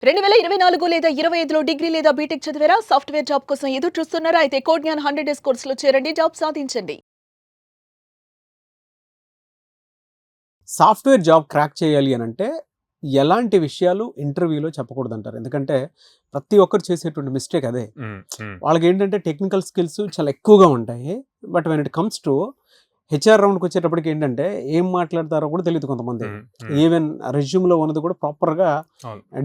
2024 లేదా 25లో డిగ్రీ లేదా బీటెక్ చదివారా? సాఫ్ట్‌వేర్ జాబ్ కోసం ఎదురు చూస్తున్నారా? అయితే కోడ్ జ్ఞాన్ 100 డేస్ కోర్సులో చేరండి. జాబ్ సాధించండి. సాఫ్ట్‌వేర్ జాబ్ క్రాక్ చేయాలి అనంటే, ఎలాంటి విషయాలు ఇంటర్వ్యూలో చెప్పకూడదంటారు? ఎందుకంటే, ప్రతి ఒక్కరు చేసేటువంటి మిస్టేక్ అదే. వాళ్ళకేంటంటే టెక్నికల్ స్కిల్స్ చాలా ఎక్కువగా ఉంటాయి. But when it comes to HR రౌండ్‌కి వచ్చేటప్పటికి ఏంటంటే, ఏం మాట్లాడతారో కూడా తెలీదు కొంతమంది. ఈవెన్ రెజ్యూమ్‌లో ఉన్నది కూడా ప్రాపర్‌గా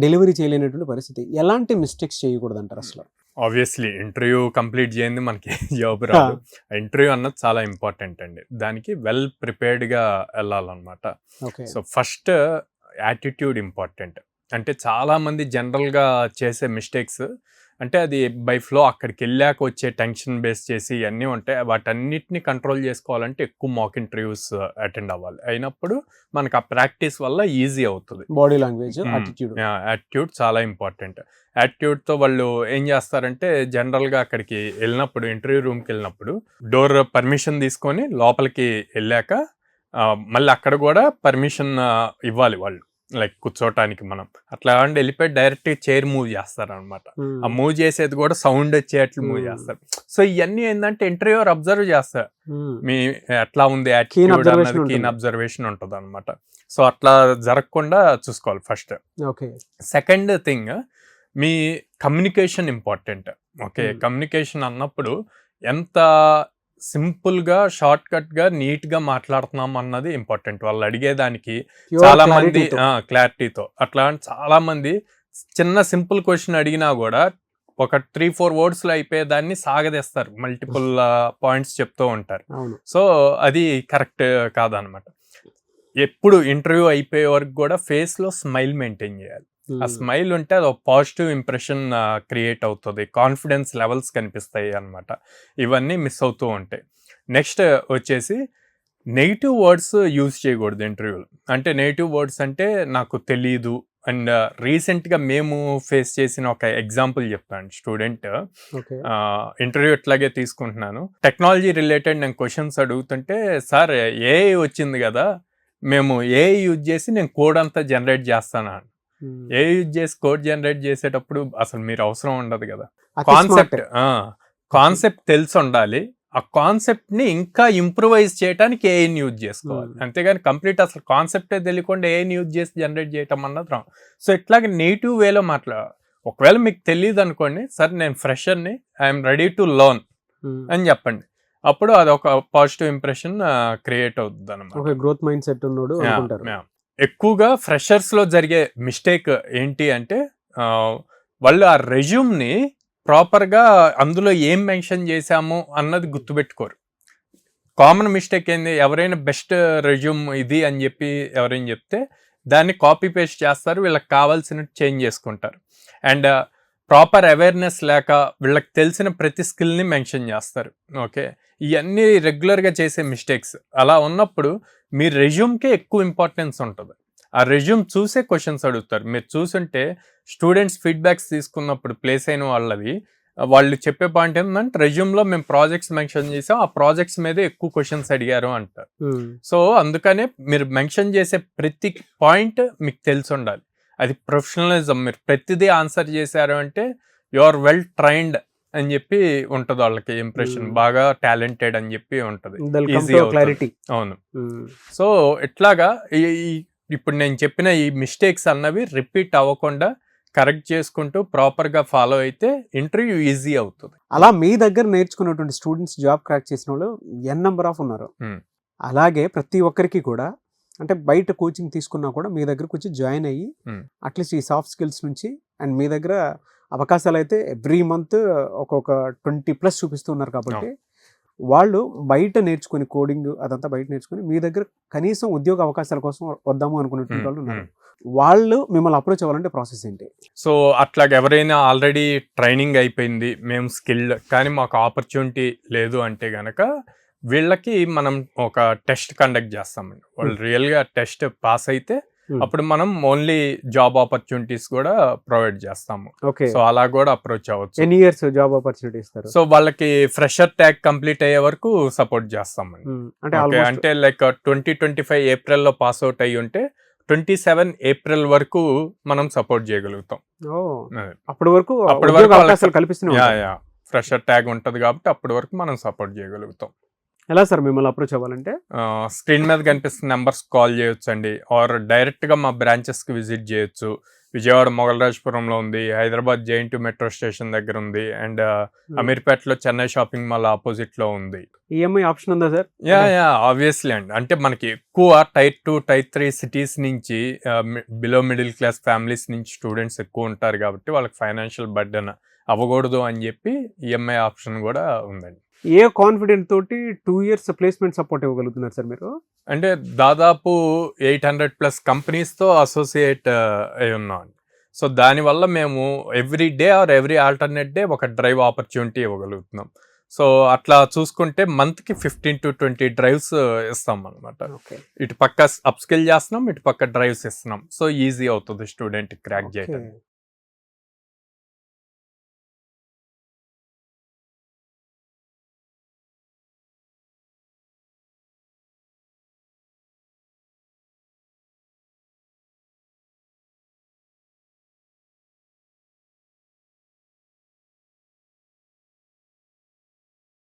డెలివరీ చేయలేనటువంటి పరిస్థితి. ఎలాంటి మిస్టేక్స్ చేయకూడదంటారు అసలు? ఆబ్వియస్లీ ఇంటర్వ్యూ కంప్లీట్ చేయండి మనకి జాబ్ రాదు. ఇంటర్వ్యూ అన్నది చాలా ఇంపార్టెంట్ అండి. దానికి వెల్ ప్రిపేర్డ్గా వెళ్ళాలన్నమాట. So first attitude important. అంటే చాలామంది జనరల్గా చేసే మిస్టేక్స్ అంటే అది బై ఫ్లో అక్కడికి వెళ్ళాక వచ్చే టెన్షన్ బేస్ చేసి ఇవన్నీ ఉంటాయి. వాటన్నిటిని కంట్రోల్ చేసుకోవాలంటే ఎక్కువ మాక్ ఇంటర్వ్యూస్ అటెండ్ అవ్వాలి. అయినప్పుడు మనకు ఆ ప్రాక్టీస్ వల్ల ఈజీ అవుతుంది. బాడీ లాంగ్వేజ్, యాటిట్యూడ్ చాలా ఇంపార్టెంట్. యాటిట్యూడ్తో వాళ్ళు ఏం చేస్తారంటే జనరల్గా అక్కడికి వెళ్ళినప్పుడు ఇంటర్వ్యూ రూమ్కి వెళ్ళినప్పుడు డోర్ పర్మిషన్ తీసుకొని లోపలికి వెళ్ళాక మళ్ళీ అక్కడ కూడా పర్మిషన్ ఇవ్వాలి వాళ్ళు, లైక్ కూర్చోటానికి. మనం అట్లా వెళ్ళిపోయి డైరెక్ట్ చైర్ మూవ్ చేస్తారు అనమాట. ఆ మూవ్ చేసేది కూడా సౌండ్ వచ్చేట్లు మూవ్ చేస్తారు. సో ఇవన్నీ ఏంటంటే ఇంటర్వ్యూర్ అబ్జర్వ్ చేస్తారు, మీ ఎట్లా ఉంది యాటిట్యూడ్ అన్నది కీన్ అబ్జర్వేషన్ ఉంటుంది అనమాట. సో అట్లా జరగకుండా చూసుకోవాలి ఫస్ట్. సెకండ్ థింగ్, మీ కమ్యూనికేషన్ ఇంపార్టెంట్. ఓకే, కమ్యూనికేషన్ అన్నప్పుడు ఎంత సింపుల్గా షార్ట్ కట్గా నీట్గా మాట్లాడుతున్నాం అన్నది ఇంపార్టెంట్. వాళ్ళు అడిగేదానికి చాలా మంది క్లారిటీతో అట్లా చాలా మంది చిన్న సింపుల్ క్వశ్చన్ అడిగినా కూడా ఒక 3-4 వర్డ్స్లో అయిపోయేదాన్ని సాగదీస్తారు, మల్టిపుల్ పాయింట్స్ చెప్తూ ఉంటారు. సో అది కరెక్ట్ కాదనమాట. ఎప్పుడు ఇంటర్వ్యూ అయిపోయే వరకు కూడా ఫేస్లో స్మైల్ మెయింటైన్ చేయాలి. ఆ స్మైల్ ఉంటే అది ఒక పాజిటివ్ ఇంప్రెషన్ క్రియేట్ అవుతుంది, కాన్ఫిడెన్స్ లెవెల్స్ కనిపిస్తాయి అన్నమాట. ఇవన్నీ మిస్ అవుతూ ఉంటాయి. నెక్స్ట్ వచ్చేసి నెగిటివ్ వర్డ్స్ యూజ్ చేయకూడదు ఇంటర్వ్యూలో. అంటే నెగిటివ్ వర్డ్స్ అంటే నాకు తెలీదు. అండ్ రీసెంట్గా మేము ఫేస్ చేసిన ఒక ఎగ్జాంపుల్ చెప్తాను. స్టూడెంట్ ఇంటర్వ్యూ ఇట్లాగే తీసుకుంటున్నాను, టెక్నాలజీ రిలేటెడ్ నేను క్వశ్చన్స్ అడుగుతుంటే, సార్ ఏఐ వచ్చింది కదా, మేము ఏఐ యూజ్ చేసి నేను కోడ్ అంతా జనరేట్ చేస్తాను. ఏ యూజ్ చేసి కోడ్ జనరేట్ చేసేటప్పుడు అసలు మీరు అవసరం ఉండదు కదా. కాన్సెప్ట్ తెలిసి ఉండాలి. ఆ కాన్సెప్ట్ ని ఇంకా ఇంప్రూవైజ్ చేయడానికి ఏఐని యూజ్ చేసుకోవాలి. అంతేగాని కంప్లీట్ అసలు కాన్సెప్టే తెలియకుండా ఏఐని యూజ్ చేసి జనరేట్ చేయటం అన్నది రాంగ్. సో ఇట్లాగే నెగిటివ్ వేలో ఒకవేళ మీకు తెలియదు అనుకోండి, సార్ నేను ఫ్రెషర్ని, ఐఎమ్ రెడీ టు లర్న్ అని చెప్పండి. అప్పుడు అది ఒక పాజిటివ్ ఇంప్రెషన్ క్రియేట్ అవుతుంది అన్నమాట. గ్రోత్ మైండ్ సెట్ ఉన్నాడు. ఎక్కువగా ఫ్రెషర్స్లో జరిగే మిస్టేక్ ఏంటి అంటే వాళ్ళు ఆ రెజ్యూమ్ని ప్రాపర్గా అందులో ఏం మెన్షన్ చేశాము అన్నది గుర్తుపెట్టుకోరు. కామన్ మిస్టేక్ ఏంది, ఎవరైనా బెస్ట్ రెజ్యూమ్ ఇది అని చెప్పి ఎవరైనా చెప్తే దాన్ని కాపీ పేస్ట్ చేస్తారు, వీళ్ళకి కావాల్సినట్టు చేంజ్ చేసుకుంటారు. అండ్ ప్రాపర్ అవేర్నెస్ లేక వీళ్ళకి తెలిసిన ప్రతి స్కిల్ని మెన్షన్ చేస్తారు. ఓకే, ఇవన్నీ రెగ్యులర్గా చేసే మిస్టేక్స్. అలా ఉన్నప్పుడు మీ రెజ్యూమ్కే ఎక్కువ ఇంపార్టెన్స్ ఉంటుంది. ఆ రెజ్యూమ్ చూసే క్వశ్చన్స్ అడుగుతారు. మీరు చూసుంటే స్టూడెంట్స్ ఫీడ్బ్యాక్స్ తీసుకున్నప్పుడు ప్లేస్ అయిన వాళ్ళవి వాళ్ళు చెప్పే పాయింట్ ఏంటంటే, రెజ్యూమ్లో మేము ప్రాజెక్ట్స్ మెన్షన్ చేసాం, ఆ ప్రాజెక్ట్స్ మీదే ఎక్కువ క్వశ్చన్స్ అడిగారు అంటారు. సో అందుకనే మీరు మెన్షన్ చేసే ప్రతి పాయింట్ మీకు తెలిసి ఉండాలి. అది ప్రొఫెషనలిజం. మీరు ప్రతిదీ ఆన్సర్ చేశారు అంటే యు ఆర్ వెల్ ట్రైన్డ్ అని చెప్పి ఉంటుంది, వాళ్ళకి ఇంప్రెషన్ బాగా టాలెంటెడ్ అని చెప్పి ఉంటుంది, ఈజీ అవుతుంది. అవును. సో ఇట్లాగా ఇప్పుడు నేను చెప్పిన ఈ మిస్టేక్స్ అన్నవి రిపీట్ అవ్వకుండా కరెక్ట్ చేసుకుంటూ ప్రాపర్గా ఫాలో అయితే ఇంటర్వ్యూ ఈజీ అవుతుంది. అలా మీ దగ్గర నేర్చుకున్నటువంటి స్టూడెంట్స్ జాబ్ క్రాక్ చేసిన వాళ్ళు నెంబర్ ఆఫ్ ఉన్నారు. అలాగే ప్రతి ఒక్కరికి కూడా, అంటే బయట కోచింగ్ తీసుకున్నా కూడా మీ దగ్గరకు వచ్చి జాయిన్ అయ్యి అట్లీస్ట్ ఈ సాఫ్ట్ స్కిల్స్ నుంచి అండ్ మీ దగ్గర అవకాశాలు అయితే ఎవ్రీ మంత్ ఒక్కొక్క 20+ చూపిస్తున్నారు. కాబట్టి వాళ్ళు బయట నేర్చుకుని కోడింగ్ అదంతా బయట నేర్చుకుని మీ దగ్గర కనీసం ఉద్యోగ అవకాశాల కోసం వద్దాము అనుకునేటువంటి వాళ్ళు ఉన్నారు. వాళ్ళు మిమ్మల్ని అప్రోచ్ అవ్వాలంటే ప్రాసెస్ ఏంటి? సో అట్లాగే ఎవరైనా ఆల్రెడీ ట్రైనింగ్ అయిపోయింది, మేము స్కిల్డ్ కానీ మాకు ఆపర్చునిటీ లేదు అంటే గనక వీళ్ళకి మనం ఒక టెస్ట్ కండక్ట్ చేస్తామండి. వాళ్ళు రియల్గా టెస్ట్ పాస్ అయితే అప్పుడు మనం ఓన్లీ జాబ్ ఆపర్చునిటీస్ కూడా ప్రొవైడ్ చేస్తాము. సో అలా కూడా అప్రోచ్ అవ్వచ్చు. ఎన్ని ఇయర్స్ జాబ్ ఆపర్చునిటీ ఇస్తారు? సో వాళ్ళకి ఫ్రెషర్ ట్యాగ్ కంప్లీట్ అయ్యే వరకు సపోర్ట్ చేస్తామండి. అంటే లైక్ 2025 ఏప్రిల్లో పాస్ అవుట్ అయ్యి ఉంటే 27 ఏప్రిల్ వరకు మనం సపోర్ట్ చేయగలుగుతాం. ఓ అదే. అప్పటి వరకు అప్పటి ఉద్యోగ వరకు అవకాశాలు కల్పిస్తూనే యా ఉంటారు. యా ఫ్రెషర్ ట్యాగ్ ఉంటుంది కాబట్టి అప్పటి వరకు మనం సపోర్ట్ చేయగలుగుతాం. ఎలా సార్ మిమ్మల్ని అప్రోచ్ అవ్వాలంటే? స్క్రీన్ మీద కనిపిస్తున్న నెంబర్స్ కాల్ చేయొచ్చు అండి, ఆర్ డైరెక్ట్గా మా బ్రాంచెస్కి విజిట్ చేయొచ్చు. విజయవాడ మొగలరాజపురంలో ఉంది, హైదరాబాద్ జేఎన్టీ మెట్రో స్టేషన్ దగ్గర ఉంది, అండ్ అమీర్పేటలో చెన్నై షాపింగ్ మాల్ ఆపోజిట్లో ఉంది. ఈఎంఐ ఆప్షన్ ఉందా సార్? యా యా ఆబ్వియస్లీ అండి. అంటే మనకి ఎక్కువ టైర్ 2 టైర్ 3 సిటీస్ నుంచి బిలో మిడిల్ క్లాస్ ఫ్యామిలీస్ నుంచి స్టూడెంట్స్ ఎక్కువ ఉంటారు కాబట్టి వాళ్ళకి ఫైనాన్షియల్ బర్డెన్ అవ్వకూడదు అని చెప్పి ఈఎంఐ ఆప్షన్ కూడా ఉందండి. ఏ కాన్ఫిడెంట్ తోటి 2 years ప్లేస్మెంట్ సపోర్ట్ ఇవ్వగలుగుతున్నారు సార్ మీరు? అంటే దాదాపు 800+ కంపెనీస్తో అసోసియేట్ అయి ఉన్నాం. సో దానివల్ల మేము every day or every alternate day ఒక డ్రైవ్ ఆపర్చునిటీ ఇవ్వగలుగుతున్నాం. సో అట్లా చూసుకుంటే మంత్కి 15 to 20 డ్రైవ్స్ ఇస్తాం అనమాట. ఓకే. ఇటు పక్క అప్ స్కిల్ చేస్తున్నాం, ఇటు పక్క డ్రైవ్స్ ఇస్తున్నాం. సో ఈజీ అవుతుంది స్టూడెంట్ క్రాక్ చేయడం.